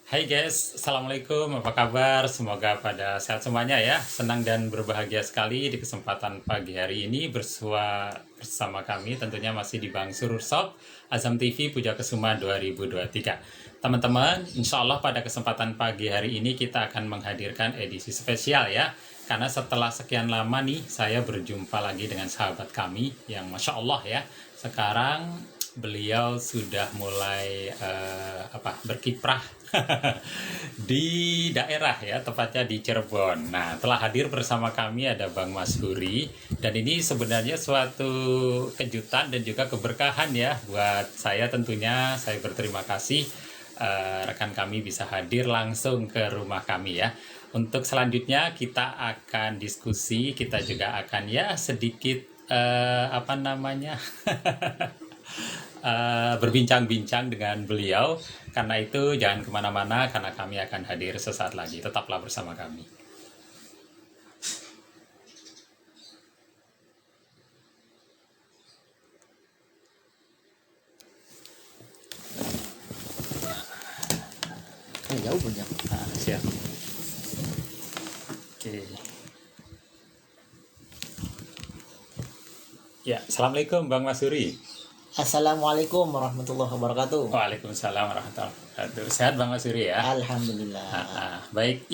Hai guys, Assalamualaikum, apa kabar? Semoga pada sehat semuanya ya. Senang dan berbahagia sekali di kesempatan pagi hari ini bersama kami tentunya masih di Bang Surur Shop, Azam TV Puja Kesuma 2023. Teman-teman, insya Allah pada kesempatan pagi hari ini kita akan menghadirkan edisi spesial ya. Karena setelah sekian lama nih saya berjumpa lagi dengan sahabat kami yang Masya Allah ya. Sekarang beliau sudah mulai berkiprah di daerah ya, tepatnya di Cirebon. Nah, telah hadir bersama kami ada Bang Mas Huri, dan ini sebenarnya suatu kejutan dan juga keberkahan ya buat saya tentunya. Saya berterima kasih rekan kami bisa hadir langsung ke rumah kami ya. Untuk selanjutnya kita akan diskusi, kita juga akan ya sedikit berbincang-bincang dengan beliau. Karena itu jangan kemana-mana, karena kami akan hadir sesaat lagi. Tetaplah bersama kami. Jauh banyak. Siap. Oke. Ya, Assalamualaikum Bang Mas Huri. Assalamualaikum warahmatullahi wabarakatuh. Waalaikumsalam warahmatullahi wabarakatuh. Sehat Bang Mas Huri ya? Alhamdulillah. Baik,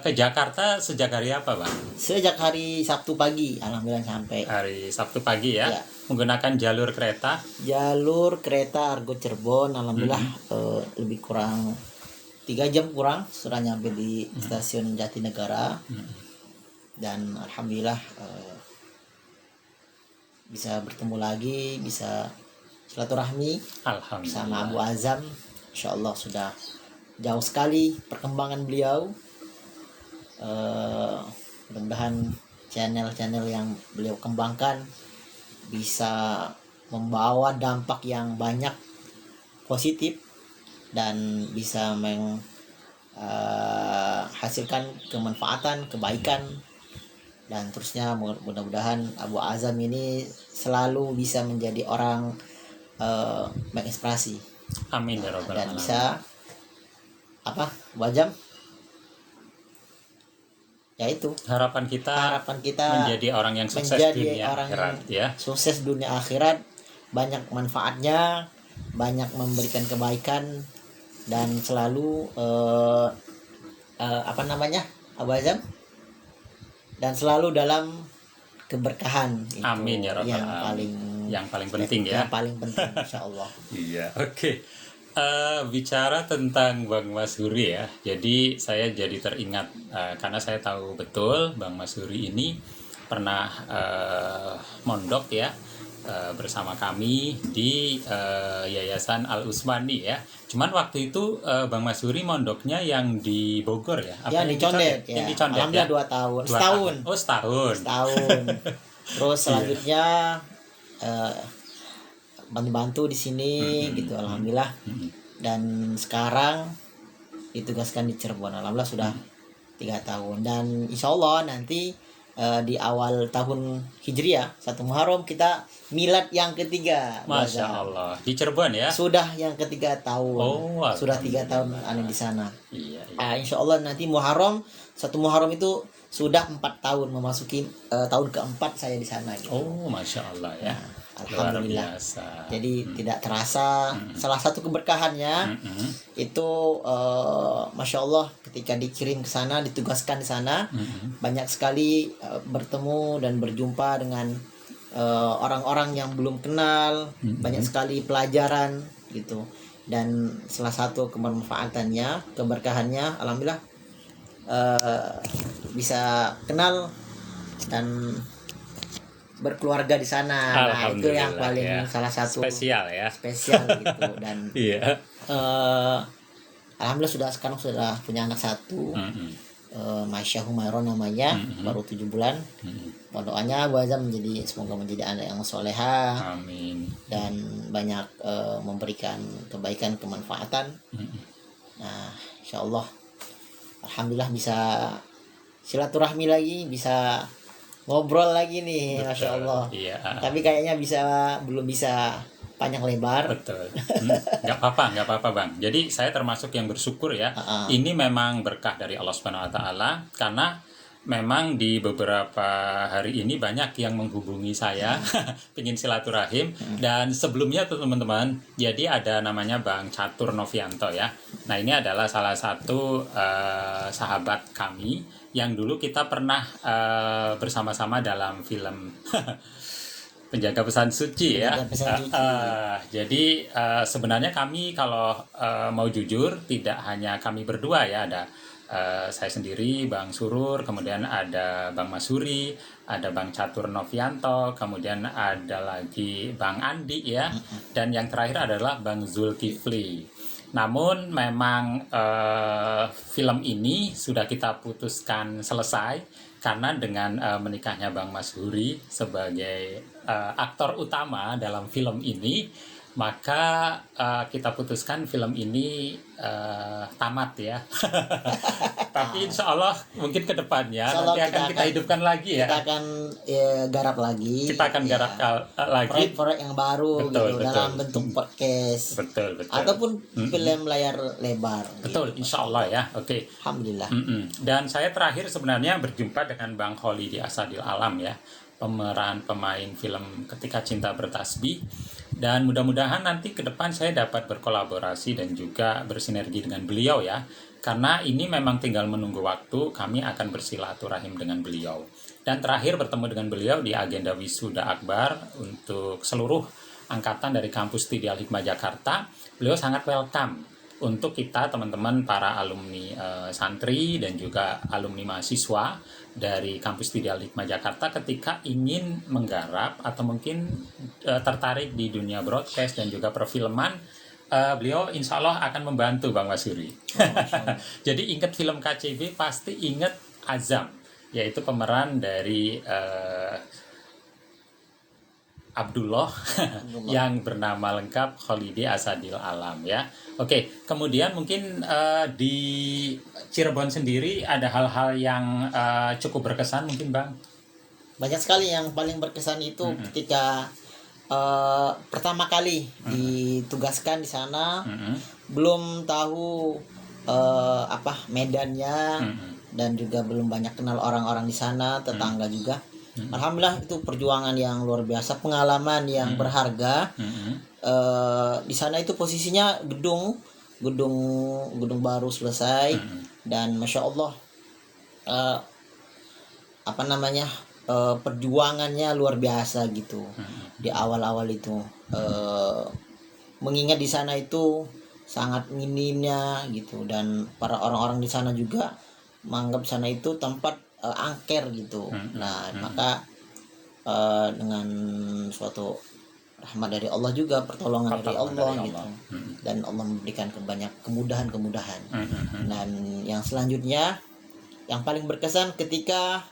ke Jakarta sejak hari apa Bang? Sejak hari Sabtu pagi, alhamdulillah sampai. Hari Sabtu pagi ya? Ya. Menggunakan jalur kereta? Jalur kereta Argo Cirebon, alhamdulillah lebih kurang 3 jam kurang sudah nyampe di stasiun Jatinegara. Dan alhamdulillah bisa bertemu lagi, bisa silaturahmi Alhamdulillah. sama Abu Azam. Insyaallah sudah jauh sekali perkembangan beliau. Mudah-mudahan channel-channel yang beliau kembangkan bisa membawa dampak yang banyak positif dan bisa menghasilkan kemanfaatan, kebaikan, dan terusnya. Mudah-mudahan Abu Azam ini selalu bisa menjadi orang menginspirasi. Amin ya rabbal Dan alamin. bisa Abu Azam, yaitu Harapan kita menjadi orang yang sukses menjadi dunia orang akhirat ya. sukses dunia akhirat, banyak manfaatnya, banyak memberikan kebaikan, dan selalu Abu Azam, dan selalu dalam keberkahan. Itu Amin ya rabbal alamin. Yang paling penting ya. Yang paling penting insyaallah. Iya, oke. Bicara tentang Bang Mas Huri ya, jadi saya jadi teringat karena saya tahu betul Bang Mas Huri ini pernah mondok ya bersama kami di Yayasan Al Usmani ya. Cuman waktu itu Bang Mas Huri mondoknya yang di Bogor ya? Yang di Condet ya. Yang di Condet ya? Alhamdulillah 2 tahun. Setahun. Oh, setahun. Terus selanjutnya bantu-bantu di sini gitu, alhamdulillah. Dan sekarang ditugaskan di Cirebon, alhamdulillah sudah 3 tahun. Dan insya Allah nanti di awal tahun Hijriah 1 Muharram kita milad yang ketiga. Masya Allah, di Cirebon ya? Sudah yang ketiga tahun. Oh, sudah 3 tahun aneh di sana. Iya. Insya Allah nanti Muharram 1 Muharram itu sudah 4 tahun, memasuki tahun keempat saya di sana gitu. Oh, Masya Allah ya. Alhamdulillah. Luar biasa. Jadi tidak terasa. Salah satu keberkahannya itu Masya Allah, ketika dikirim ke sana, ditugaskan di sana, banyak sekali bertemu dan berjumpa dengan orang-orang yang belum kenal, banyak sekali pelajaran gitu. Dan salah satu kebermanfaatannya, keberkahannya, alhamdulillah bisa kenal dan berkeluarga di sana. Nah, itu yang paling ya. salah satu spesial gitu. Dan Iya. alhamdulillah sekarang sudah punya anak 1. Masya Humairon namanya, baru 7 bulan. Doanya Abu Azam semoga menjadi anak yang soleha. Amin. Dan banyak memberikan kebaikan, kemanfaatan. Nah, insya Allah alhamdulillah bisa silaturahmi lagi, bisa ngobrol lagi nih. Masya Allah. Iya. Tapi kayaknya belum bisa panjang lebar. Betul. Nggak apa-apa Bang. Jadi saya termasuk yang bersyukur ya. Ini memang berkah dari Allah Subhanahu Wa Taala karena memang di beberapa hari ini banyak yang menghubungi saya, ingin silaturahim. Dan sebelumnya tuh teman-teman, jadi ada namanya Bang Catur Novianto ya. Nah ini adalah salah satu sahabat kami yang dulu kita pernah bersama-sama dalam film Penjaga Pesan Suci ya. Jadi sebenarnya kami kalau mau jujur tidak hanya kami berdua ya, ada saya sendiri, Bang Surur, kemudian ada Bang Masuri, ada Bang Catur Novianto, kemudian ada lagi Bang Andi ya, dan yang terakhir adalah Bang Zulkifli. Namun memang film ini sudah kita putuskan selesai karena dengan menikahnya Bang Masuri sebagai aktor utama dalam film ini, maka kita putuskan film ini tamat ya. Tapi insya Allah mungkin ke depannya nanti akan kita hidupkan lagi ya. Kita akan garap lagi. Kita akan garap lagi proyek yang baru betul. dalam bentuk podcast. Betul. Ataupun film layar lebar. Betul, insya Allah ya. Oke. Alhamdulillah. Dan saya terakhir sebenarnya berjumpa dengan Bang Holly di Asadil Alam ya, pemeran pemain film Ketika Cinta Bertasbih. Dan mudah-mudahan nanti ke depan saya dapat berkolaborasi dan juga bersinergi dengan beliau ya. Karena ini memang tinggal menunggu waktu, kami akan bersilaturahim dengan beliau. Dan terakhir bertemu dengan beliau di agenda Wisuda Akbar untuk seluruh angkatan dari kampus Tidi Al Hikmah Jakarta. Beliau sangat welcome untuk kita teman-teman para alumni santri dan juga alumni mahasiswa dari kampus Tidi Al Hikmah Jakarta ketika ingin menggarap atau mungkin tertarik di dunia broadcast dan juga perfilman. Beliau insya Allah akan membantu Bang Masuri. Jadi ingat film KCB pasti ingat Azam, yaitu pemeran dari Abdullah yang bernama lengkap Kholidi Asadil Alam ya. Oke, kemudian mungkin di Cirebon sendiri ada hal-hal yang cukup berkesan mungkin Bang? Banyak sekali yang paling berkesan itu ketika pertama kali ditugaskan di sana, belum tahu medannya, dan juga belum banyak kenal orang-orang di sana, tetangga juga. Alhamdulillah itu perjuangan yang luar biasa, pengalaman yang berharga. Di sana itu posisinya gedung baru selesai, dan masya Allah perjuangannya luar biasa gitu. Di awal-awal itu mengingat di sana itu sangat minimnya gitu, dan para orang-orang di sana juga menganggap sana itu tempat angker gitu. Nah maka dengan suatu rahmat dari Allah juga, pertolongan dari Allah gitu, dan Allah memberikan banyak kemudahan. Dan yang selanjutnya yang paling berkesan ketika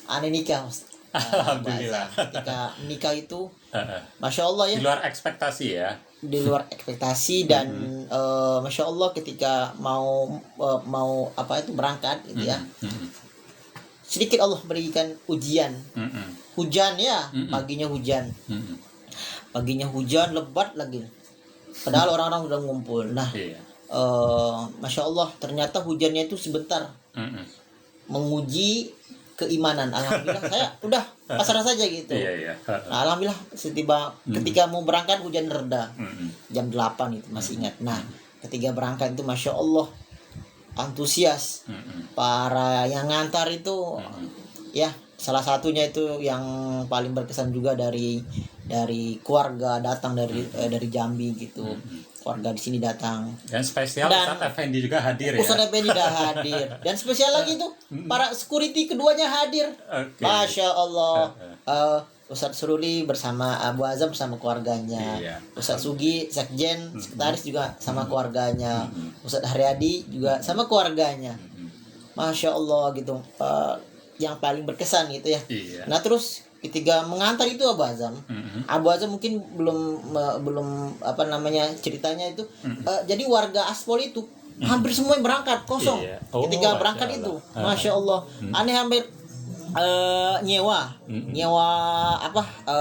ane nikah. Alhamdulillah. Ketika nikah itu masya Allah ya, di luar ekspektasi ya, di luar ekspektasi. Dan masya Allah ketika mau berangkat gitu ya, sedikit Allah berikan ujian. Hujan ya, paginya hujan lebat lagi, padahal orang-orang udah ngumpul. Nah masya Allah ternyata hujannya itu sebentar, menguji keimanan. Alhamdulillah saya udah pasrah saja gitu. Nah, alhamdulillah ketika mau berangkat hujan reda, jam 8 itu masih ingat. Nah ketika berangkat itu masya Allah antusias para yang ngantar itu ya. Salah satunya itu yang paling berkesan juga dari keluarga datang dari Jambi gitu. Keluarga di sini datang. Dan spesial Ustadz Effendi juga hadir ya. Ustadz Effendi juga hadir. Dan spesial lagi tuh para security keduanya hadir. Masya Allah. Ustadz Suruli bersama Abu Azam bersama keluarganya. Ustadz Sugi Sekjen sekretaris juga sama keluarganya. Ustadz Haryadi juga sama keluarganya. Masya Allah gitu. Yang paling berkesan gitu ya. Nah terus ketika mengantar itu Abu Azam, Abu Azam mungkin belum ceritanya itu. Jadi warga Aspol itu hampir semua berangkat kosong. Ketika berangkat itu, masya Allah, aneh hampir nyewa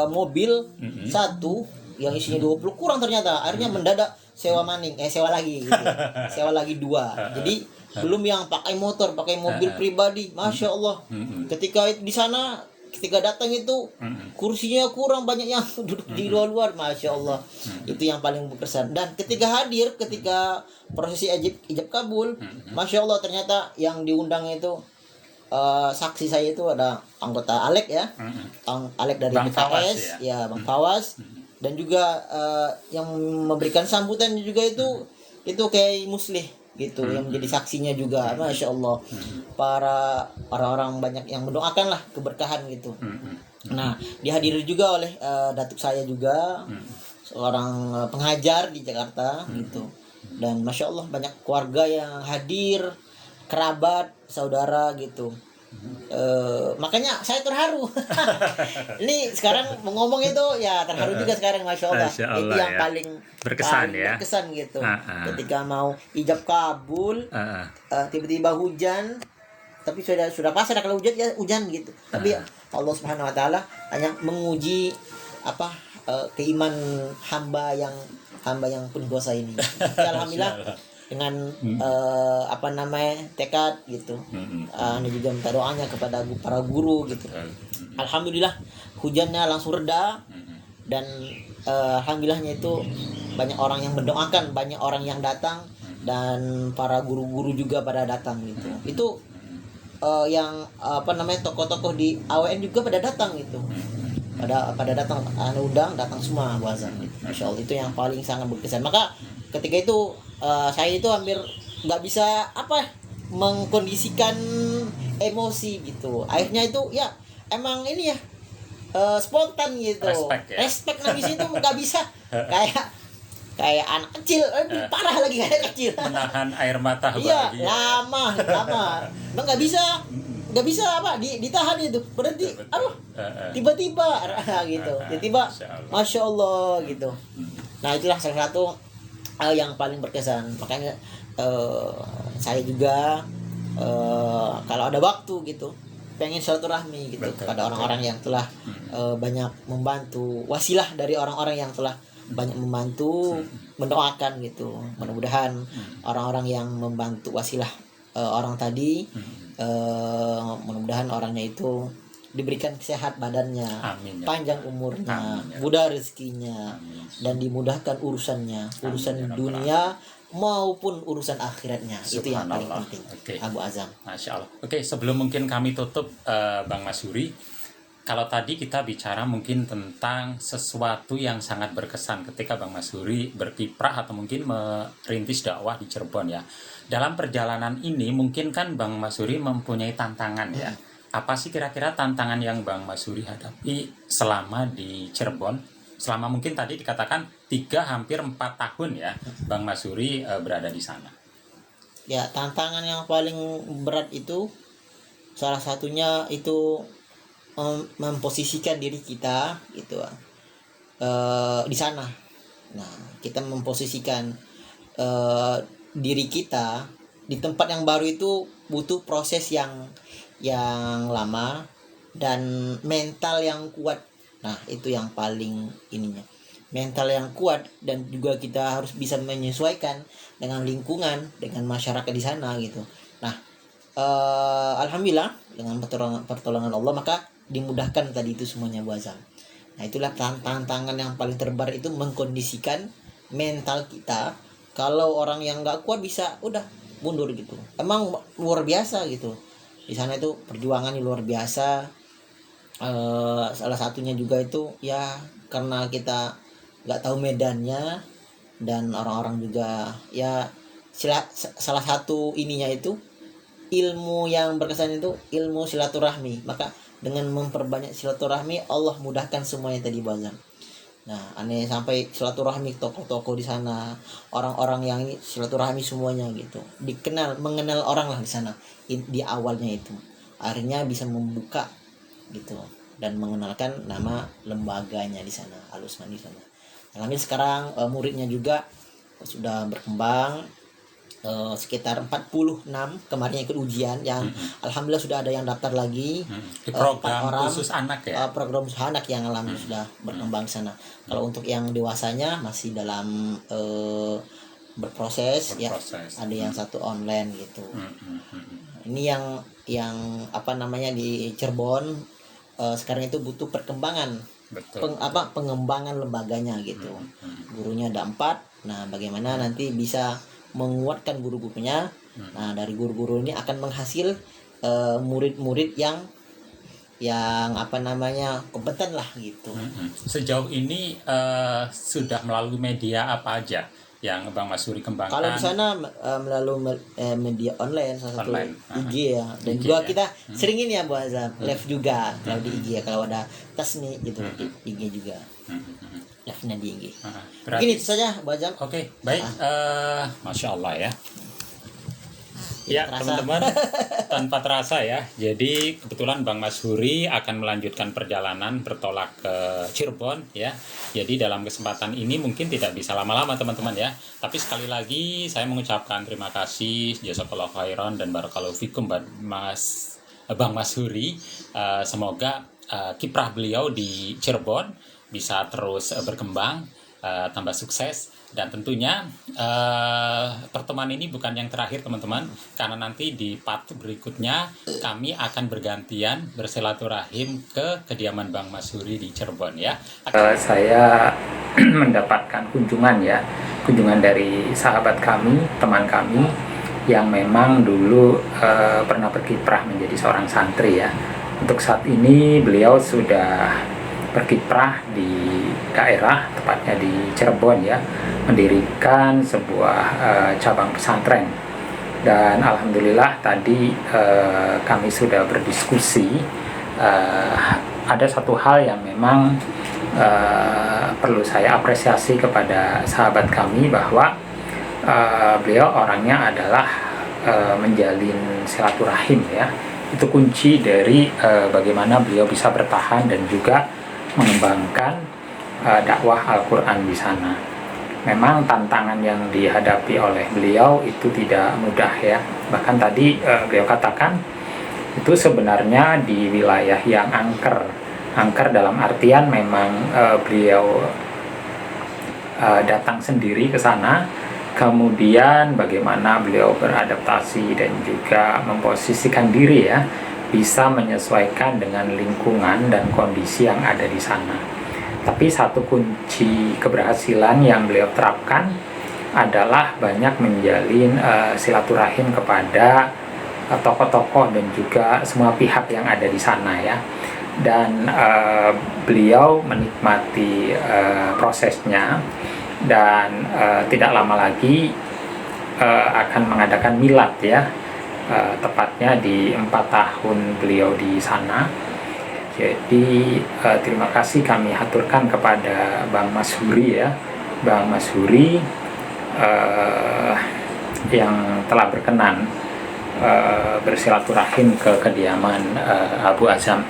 mobil satu yang isinya 20 kurang ternyata. Akhirnya mendadak sewa maning, sewa lagi gitu. Sewa lagi 2. Jadi belum yang pakai motor, pakai mobil pribadi. Masya Allah. Ketika di sana, ketika datang itu kursinya kurang, banyak yang duduk di luar-luar. Masya Allah. Itu yang paling berkesan. Dan ketika hadir, ketika prosesi ijab kabul, Masya Allah, ternyata yang diundang itu saksi saya itu ada anggota Alek ya, Alek dari Bang Fawas, BKS ya, Bang Fawas, dan juga yang memberikan sambutan juga itu kayak Muslih gitu, yang menjadi saksinya juga. Masya Allah, para orang banyak yang mendoakan lah keberkahan gitu. Nah, dihadiri juga oleh datuk saya juga, seorang pengajar di Jakarta gitu. Dan Masya Allah banyak keluarga yang hadir, kerabat, saudara gitu. Makanya saya terharu. Ini sekarang ngomong itu ya terharu juga sekarang, Masya Allah. Masya Allah, Itu yang ya. paling Berkesan ya. berkesan gitu. Ketika mau ijab kabul, tiba-tiba hujan, tapi sudah pas ada kalau hujan ya hujan gitu. Tapi Allah Subhanahu Wa Taala hanya menguji keiman hamba yang penuh dosa ini. Alhamdulillah dengan tekad gitu. Ini juga minta doanya kepada para guru gitu. Alhamdulillah hujannya langsung reda, dan alhamdulillahnya itu banyak orang yang mendoakan, banyak orang yang datang, dan para guru-guru juga pada datang gitu. Itu yang tokoh-tokoh di AWN juga pada datang gitu. Pada datang, datang semua Bu Azam gitu. Masya Allah, itu yang paling sangat berkesan. Maka ketika itu saya itu hampir nggak bisa mengkondisikan emosi gitu. Akhirnya itu ya emang ini ya spontan gitu. Respect habis itu nggak bisa kayak anak kecil, parah lagi kayak kecil. Menahan air mata iya, bahagia. lama. Nggak bisa ditahan itu, berhenti. Tiba-tiba gitu. Tiba-tiba Masya Allah gitu. Nah, itulah salah satu yang paling berkesan. Makanya saya juga kalau ada waktu gitu pengen silaturahmi gitu kepada orang-orang yang telah banyak membantu, wasilah dari orang-orang yang telah banyak membantu, mendoakan gitu. Mudah-mudahan orang-orang yang membantu wasilah orang tadi, mudah-mudahan orangnya itu diberikan sehat badannya, Amin, ya. panjang umurnya, Amin, ya. mudah rezekinya, dan dimudahkan urusannya, urusan dunia maupun urusan akhiratnya. Itu yang paling penting. Okay. Abu Azam. Masya Allah. Oke, sebelum mungkin kami tutup, Bang Masyuri, kalau tadi kita bicara mungkin tentang sesuatu yang sangat berkesan ketika Bang Masyuri berkiprah atau mungkin merintis dakwah di Cirebon ya. Dalam perjalanan ini mungkin kan Bang Masyuri mempunyai tantangan ya. Apa sih kira-kira tantangan yang Bang Masyuri hadapi selama di Cirebon? Selama mungkin tadi dikatakan 3 hampir 4 tahun ya Bang Masyuri berada di sana. Ya, tantangan yang paling berat itu salah satunya itu memposisikan diri kita gitu di sana. Nah, kita memposisikan diri kita di tempat yang baru itu butuh proses yang lama dan mental yang kuat. Nah, itu yang paling ininya. Mental yang kuat, dan juga kita harus bisa menyesuaikan dengan lingkungan, dengan masyarakat di sana gitu. Nah, alhamdulillah dengan pertolongan Allah maka dimudahkan tadi itu semuanya Bu Azam. Nah, itulah tantangan yang paling terberat itu mengkondisikan mental kita. Kalau orang yang nggak kuat bisa udah mundur gitu. Emang luar biasa gitu. Di sana itu perjuangan luar biasa. Salah satunya juga itu ya karena kita nggak tahu medannya, dan orang-orang juga ya salah satu ininya itu ilmu yang berkesan itu ilmu silaturahmi. Maka dengan memperbanyak silaturahmi Allah mudahkan semuanya tadi Bazam. Nah, aneh sampai silaturahmi tokoh-tokoh di sana, orang-orang yang ini silaturahmi semuanya gitu. Mengenal orang lah di sana di awalnya itu. Akhirnya bisa membuka gitu dan mengenalkan nama lembaganya di sana, Al-Utsmani di sana. Alhamdulillah sekarang muridnya juga sudah berkembang, sekitar 46 kemarin yang ikut ujian, yang alhamdulillah sudah ada yang daftar lagi. Di 4 program orang khusus anak ya. program khusus anak yang alhamdulillah sudah berkembang sana. Kalau untuk yang dewasanya masih dalam berproses ya, ada yang satu online gitu. Ini yang apa namanya di Cirebon sekarang itu butuh perkembangan. Pengembangan lembaganya gitu. Gurunya ada 4. Nah, bagaimana nanti bisa menguatkan guru-gurunya. Nah, dari guru-guru ini akan menghasil murid-murid yang apa namanya kompeten lah gitu. Sejauh ini sudah melalui media apa aja yang Bang Mas Huri kembangkan? Kalau di sana melalui media online, salah satu Online. IG ya, dan IG juga ya. kita sering ini ya Bu Azam, live juga kalau di IG ya, kalau ada tes nih gitu IG juga, live-nya di IG. Mungkin itu saja Bu Azam. Oke, baik. Masya Allah ya. Ya Terasa. teman-teman, tanpa terasa ya. Jadi kebetulan Bang Mas Huri akan melanjutkan perjalanan bertolak ke Cirebon ya. Jadi dalam kesempatan ini mungkin tidak bisa lama-lama teman-teman ya. Tapi sekali lagi saya mengucapkan terima kasih, jazakallahu khairan dan barakallahu fikum Bang Mas Huri. Semoga kiprah beliau di Cirebon bisa terus berkembang, tambah sukses. Dan tentunya pertemuan ini bukan yang terakhir teman-teman, karena nanti di part berikutnya kami akan bergantian bersilaturahim ke kediaman Bang Mas Huri di Cirebon ya. Saya mendapatkan kunjungan dari sahabat kami, teman kami yang memang dulu pernah berkiprah menjadi seorang santri ya. Untuk saat ini beliau sudah berkiprah di daerah, tepatnya di Cirebon ya, mendirikan sebuah cabang pesantren. Dan alhamdulillah tadi kami sudah berdiskusi, ada satu hal yang memang perlu saya apresiasi kepada sahabat kami, bahwa beliau orangnya adalah menjalin silaturahim ya. Itu kunci dari bagaimana beliau bisa bertahan dan juga mengembangkan dakwah Al-Quran di sana. Memang tantangan yang dihadapi oleh beliau itu tidak mudah ya. Bahkan tadi beliau katakan itu sebenarnya di wilayah yang angker dalam artian memang beliau datang sendiri ke sana, kemudian bagaimana beliau beradaptasi dan juga memposisikan diri ya, bisa menyesuaikan dengan lingkungan dan kondisi yang ada di sana. Tapi satu kunci keberhasilan yang beliau terapkan adalah banyak menjalin silaturahim kepada tokoh-tokoh dan juga semua pihak yang ada di sana ya. Dan beliau menikmati prosesnya, dan tidak lama lagi akan mengadakan milad ya. Tepatnya di 4 tahun beliau di sana. Jadi terima kasih kami haturkan kepada Bang Mas Huri ya, Bang Mas Huri yang telah berkenan bersilaturahim ke kediaman Abu Azam.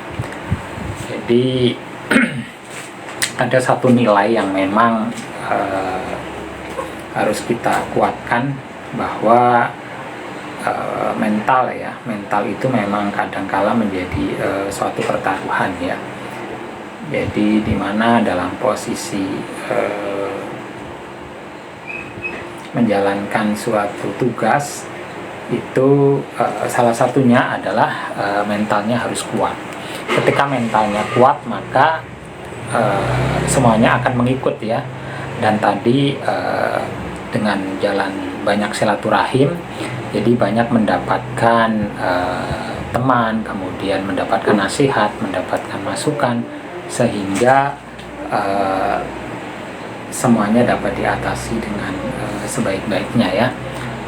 Jadi ada satu nilai yang memang harus kita kuatkan, bahwa mental itu memang kadangkala menjadi suatu pertaruhan ya. Jadi dimana dalam posisi menjalankan suatu tugas itu salah satunya adalah mentalnya harus kuat. Ketika mentalnya kuat, maka semuanya akan mengikut ya. Dan tadi dengan jalan banyak silaturahim, jadi banyak mendapatkan teman, kemudian mendapatkan nasihat, mendapatkan masukan, sehingga semuanya dapat diatasi dengan sebaik-baiknya ya.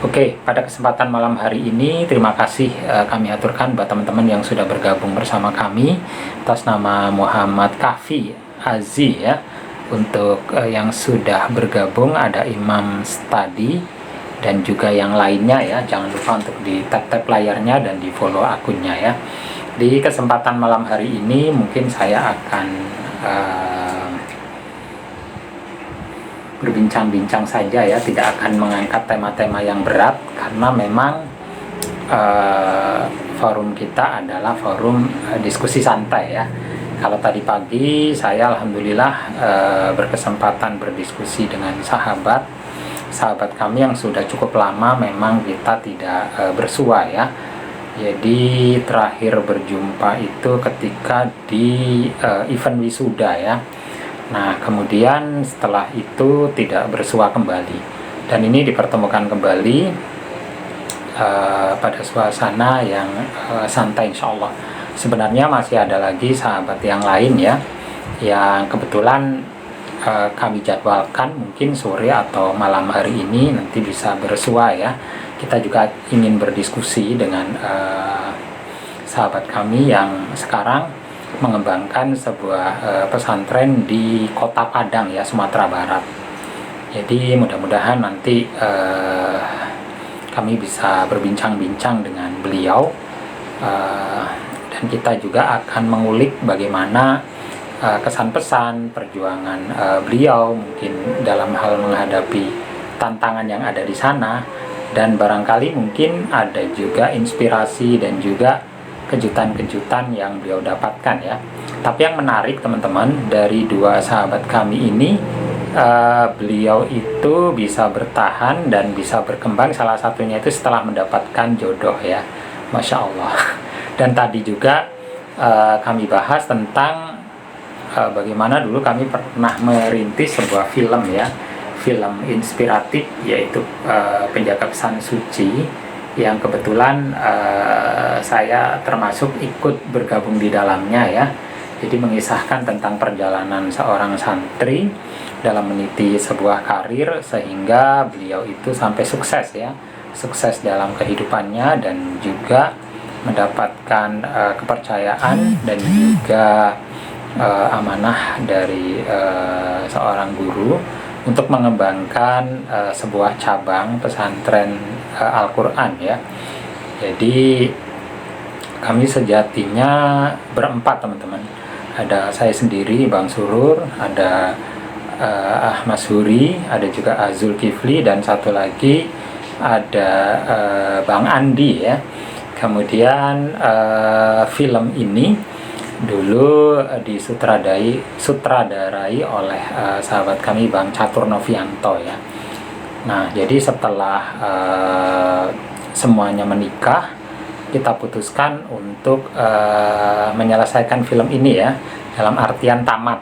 Oke, pada kesempatan malam hari ini terima kasih kami aturkan buat teman-teman yang sudah bergabung bersama kami atas nama Muhammad Kafi Azi ya. Untuk yang sudah bergabung ada Imam Study dan juga yang lainnya ya. Jangan lupa untuk di tap-tap layarnya dan di follow akunnya ya. Di kesempatan malam hari ini mungkin saya akan berbincang-bincang saja ya, tidak akan mengangkat tema-tema yang berat karena memang forum kita adalah forum diskusi santai ya. Kalau tadi pagi saya alhamdulillah berkesempatan berdiskusi dengan sahabat kami yang sudah cukup lama memang kita tidak bersua ya. Jadi terakhir berjumpa itu ketika di event wisuda ya. Nah kemudian setelah itu tidak bersua kembali, dan ini dipertemukan kembali pada suasana yang santai insya Allah. Sebenarnya masih ada lagi sahabat yang lain ya, yang kebetulan kami jadwalkan mungkin sore atau malam hari ini nanti bisa bersua ya. Kita juga ingin berdiskusi dengan sahabat kami yang sekarang mengembangkan sebuah pesantren di Kota Padang ya, Sumatera Barat. Jadi mudah-mudahan nanti kami bisa berbincang-bincang dengan beliau, dan kita juga akan mengulik bagaimana kesan pesan perjuangan beliau mungkin dalam hal menghadapi tantangan yang ada di sana, dan barangkali mungkin ada juga inspirasi dan juga kejutan-kejutan yang beliau dapatkan ya. Tapi yang menarik teman-teman, dari dua sahabat kami ini beliau itu bisa bertahan dan bisa berkembang, salah satunya itu setelah mendapatkan jodoh ya, Masya Allah. Dan tadi juga kami bahas tentang bagaimana dulu kami pernah merintis sebuah film ya, film inspiratif, yaitu Penjaga Pesan Suci, yang kebetulan saya termasuk ikut bergabung di dalamnya ya. Jadi mengisahkan tentang perjalanan seorang santri dalam meniti sebuah karir sehingga beliau itu sampai sukses ya, sukses dalam kehidupannya dan juga mendapatkan kepercayaan dan juga amanah dari seorang guru untuk mengembangkan sebuah cabang pesantren Al-Quran ya. Jadi kami sejatinya berempat teman-teman. Ada saya sendiri, Bang Surur, ada Ahmad Suri, ada juga Azul Kifli, dan satu lagi ada Bang Andi ya. Kemudian film ini dulu disutradarai oleh sahabat kami Bang Catur Novianto ya. Nah jadi setelah semuanya menikah, kita putuskan untuk menyelesaikan film ini ya, dalam artian tamat.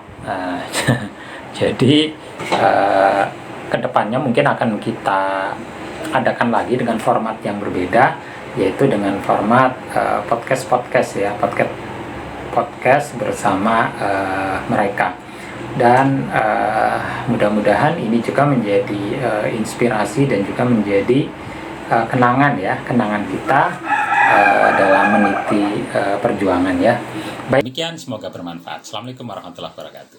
Jadi kedepannya mungkin akan kita adakan lagi dengan format yang berbeda, yaitu dengan format podcast ya, podcast bersama mereka. Dan mudah-mudahan ini juga menjadi inspirasi dan juga menjadi kenangan ya, kenangan kita dalam meniti perjuangan ya. Baik. Demikian, semoga bermanfaat. Assalamualaikum warahmatullahi wabarakatuh.